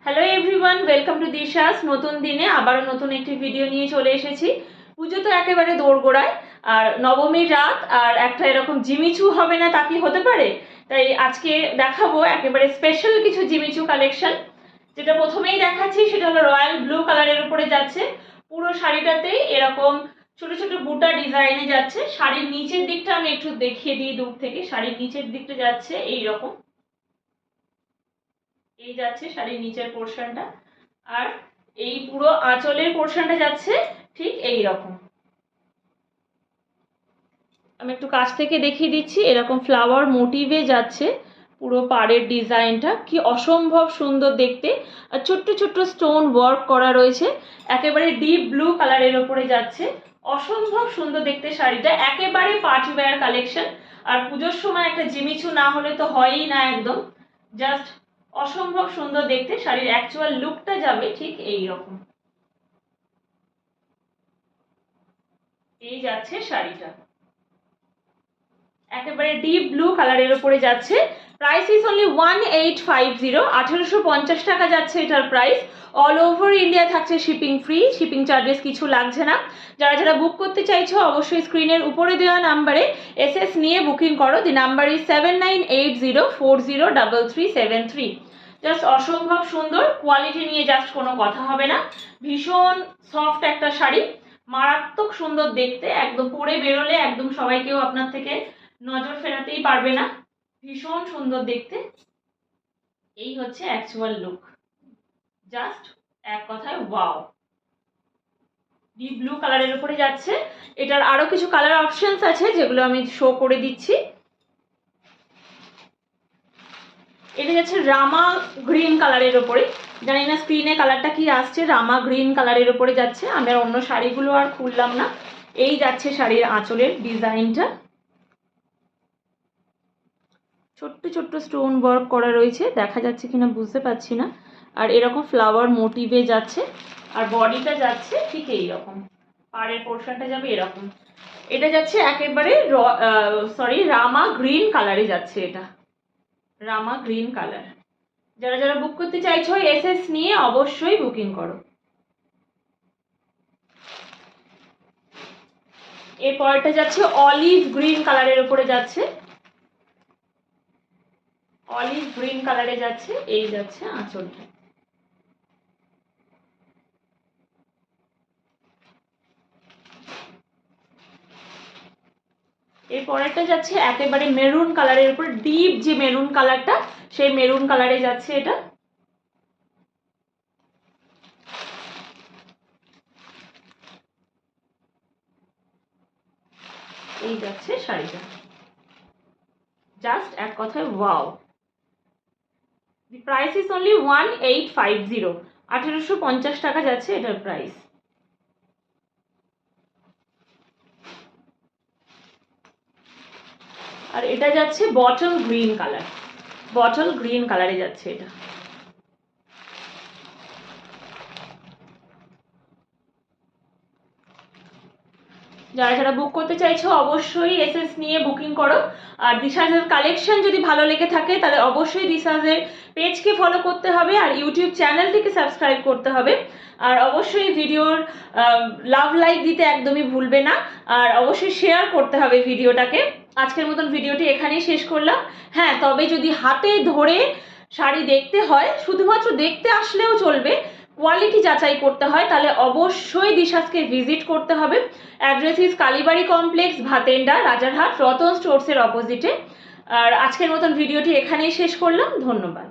Hello everyone, welcome to দিশাস। নতুন দিনে আবারও নতুন একটি ভিডিও নিয়ে চলে এসেছি। পুজো তো একেবারে দোরগোড়ায়, আর নবমীর রাত, আর একটা এরকম জিমিচু হবে না তা কি হতে পারে? তাই আজকে দেখাবো একেবারে স্পেশাল কিছু জিমিচু কালেকশন। যেটা প্রথমেই দেখাচ্ছি সেটা হলো রয়্যাল ব্লু কালারের উপরে যাচ্ছে। পুরো শাড়িটাতেই এরকম ছোট ছোট বুটা ডিজাইনে যাচ্ছে। শাড়ির নিচের দিকটা আমি একটু দেখিয়ে দিই দূর থেকে। শাড়ির নিচের দিকটা যাচ্ছে এইরকম, এই যাচ্ছে শাড়ির নিচের পোর্শনটা, আর এই পুরো আঁচলের পোর্শনটা যাচ্ছে ঠিক এই রকম। আমি একটু কাছ থেকে দেখিয়ে দিচ্ছি। এরকম ফ্লাওয়ার মোটিভে যাচ্ছে পুরো পাড়ের ডিজাইনটা, কি অসম্ভব সুন্দর দেখতে। আর ছোট্ট ছোট্ট স্টোন ওয়ার্ক করা রয়েছে, একেবারে ডিপ ব্লু কালারের ওপরে যাচ্ছে। অসম্ভব সুন্দর দেখতে শাড়িটা, একেবারে পার্টি ওয়্যার কালেকশন। আর পুজোর সময় একটা জিমিচু না হলে তো হয়ই না, একদম জাস্ট অসম্ভব সুন্দর দেখতে। শাড়ির অ্যাকচুয়াল লুকটা যাবে ঠিক এই রকম। এই যাচ্ছে শাড়িটা, একেবারে ডিপ ব্লু কালারের উপরে যাচ্ছে। প্রাইস ইজ অনলি 1850, 1850 টাকা যাচ্ছে এটার প্রাইস। অল ওভার ইন্ডিয়া থাকছে শিপিং ফ্রি, শিপিং চার্জেস কিছু লাগছে না। যারা যারা বুক করতে চাইছো অবশ্যই স্ক্রিনের উপরে দেওয়া নাম্বারে এসএস নিয়ে বুকিং করো। The number is 7980403373। জাস্ট অসম্ভব সুন্দর, কোয়ালিটি নিয়ে জাস্ট কোনো কথা হবে না। ভীষণ সফট একটা শাড়ি, মারাত্মক সুন্দর দেখতে, একদম পরে বেরোলে একদম সবাই কেউ আপনার থেকে নজর ফেরাতেই পারবে না। ভীষণ সুন্দর দেখতে। এই হচ্ছে অ্যাকচুয়াল লুক, জাস্ট এক কথায় ওয়াও। ডিপ ব্লু কালারের উপরে যাচ্ছে। এটার আরো কিছু কালার অপশনস আছে যেগুলো আমি শো করে দিচ্ছি। এটা যাচ্ছে রামা গ্রিন কালারের উপরে, জানি না স্ক্রিনে কালারটা কি আসছে। রামা গ্রিন কালারের উপরে যাচ্ছে। আমি আর অন্য শাড়িগুলো আর খুললাম না। এই যাচ্ছে শাড়ির আঁচলের ডিজাইনটা, ছোট্ট ছোট্ট স্টোন ওয়ার্ক করা রয়েছে, দেখা যাচ্ছে কিনা বুঝতে পারছি না। আর এরকম ফ্লাওয়ার মোটিভে যাচ্ছে, আর বডিটা যাচ্ছে ঠিক এইরকম, পাড়ের পোর্শনটা যাবে এরকম। এটা যাচ্ছে একেবারে রামা গ্রিন কালারে যাচ্ছে। এটা রামা গ্রিন কালার। যারা যারা বুক করতে চাইছো এসএস নিয়ে অবশ্যই বুকিং করো। এরপরটা যাচ্ছে অলিভ গ্রিন কালারের উপরে যাচ্ছে, অলিভ গ্রিন কালারে যাচ্ছে। এই যাচ্ছে আঁচলটা, এর পরেরটা যাচ্ছে একেবারে মেরুন কালারের উপর, ডিপ যে মেরুন কালারটা সেই মেরুন কালারে যাচ্ছে এটা। এই যাচ্ছে শাড়িটা, জাস্ট এক কথায় wow. The price is only 1850, 1850 টাকা যাচ্ছে এটার প্রাইস। আর এটা যাচ্ছে bottle green colour, bottle green কালারে যাচ্ছে এটা। যারা যারা বুক করতে চাইছো অবশ্যই এসএস নিয়ে বুকিং করো। আর দিশাজের কালেকশন যদি ভালো লেগে থাকে তাহলে অবশ্যই দিশাজের পেজকে ফলো করতে হবে, আর ইউটিউব চ্যানেলটিকে সাবস্ক্রাইব করতে হবে। আর অবশ্যই ভিডিওর লাভ লাইক দিতে একদমই ভুলবে না, আর অবশ্যই শেয়ার করতে হবে ভিডিওটাকে। আজকের মতন ভিডিওটি এখানেই শেষ করলাম। হ্যাঁ, তবে যদি হাতে ধরে শাড়ি দেখতে হয়, শুধুমাত্র দেখতে আসলেও চলবে, কোয়ালিটি যাচাই করতে হয়, তাহলে অবশ্যই দিশাসকে ভিজিট করতে হবে। Address is Kalibari complex, Bhatenda, Rajarhat, Ratan স্টোর্সের অপোজিটে। আর আজকের মতন ভিডিওটি এখানেই শেষ করলাম। ধন্যবাদ।